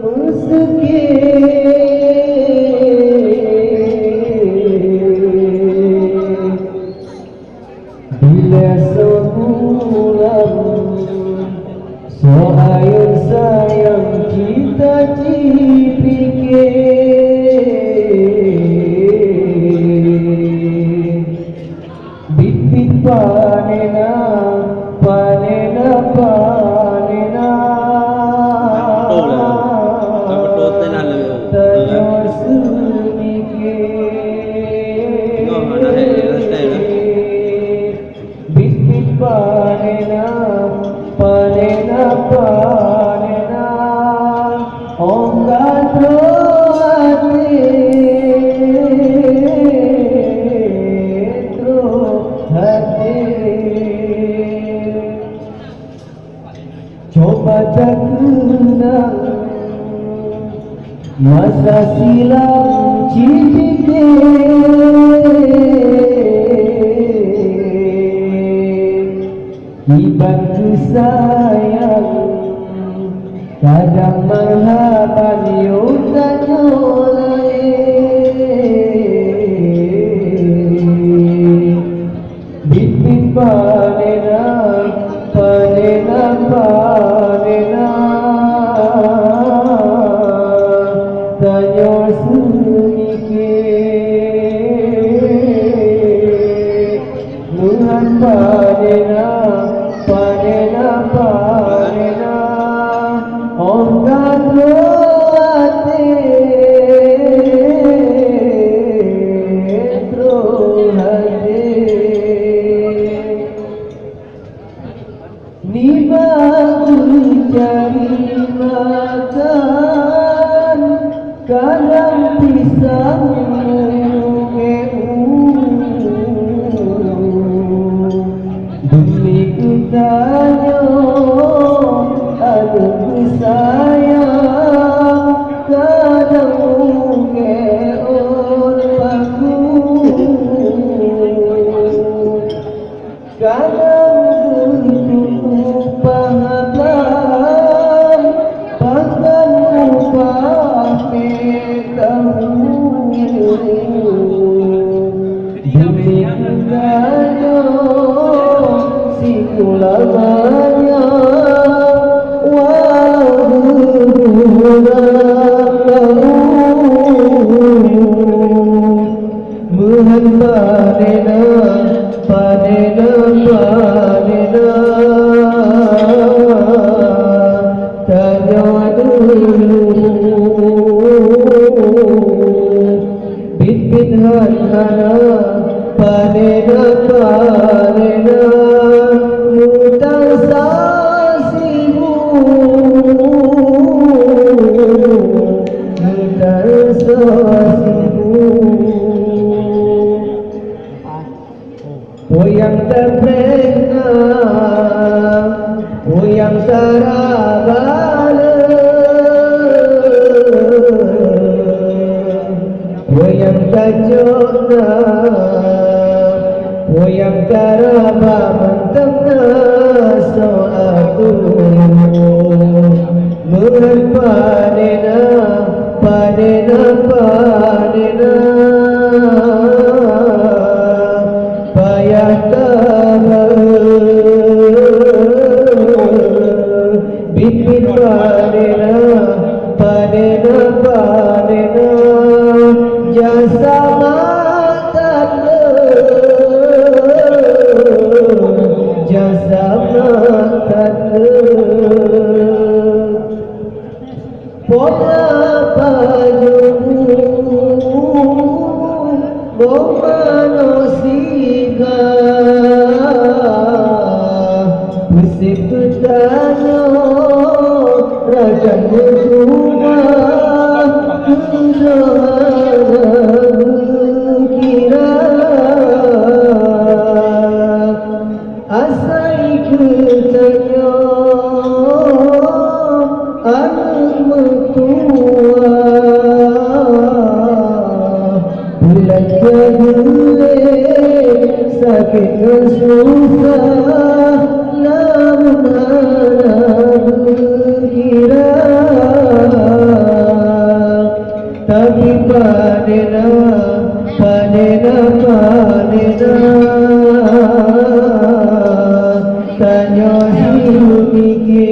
Bila sebulan soayan sayang kita dipikir bibit panena panena panena tanyo sedikit bibit panena panena panena onggal hati coba tak kenal masa silam cikir ibantu sayang kadang marhaban yutanya bibit panena panena panena tanyo sedikit Tuhan panena panena panena ongkat hati Nibaku cari makan kadang pisang demi ku tanya aduh sayang kadang paku kadang pahalan bahkan upah tahu demi kudanya si kulamanya muhan panena panena panena tanya dulu bibit hana panena panena mutang sasimu mutang sasimu yang terpena yang terabala yang terjona yang teraba mentengna so aku muhan panena panena panena bibit panena panena panena jasa matanya jasa matanya pola pajumu manusia musik tanya raja rumah kira asai kutanya anak mertua bulan kedua sakit susah namun anak kira panena panena panena tanyo himike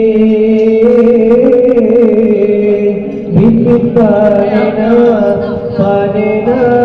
bipit panena panena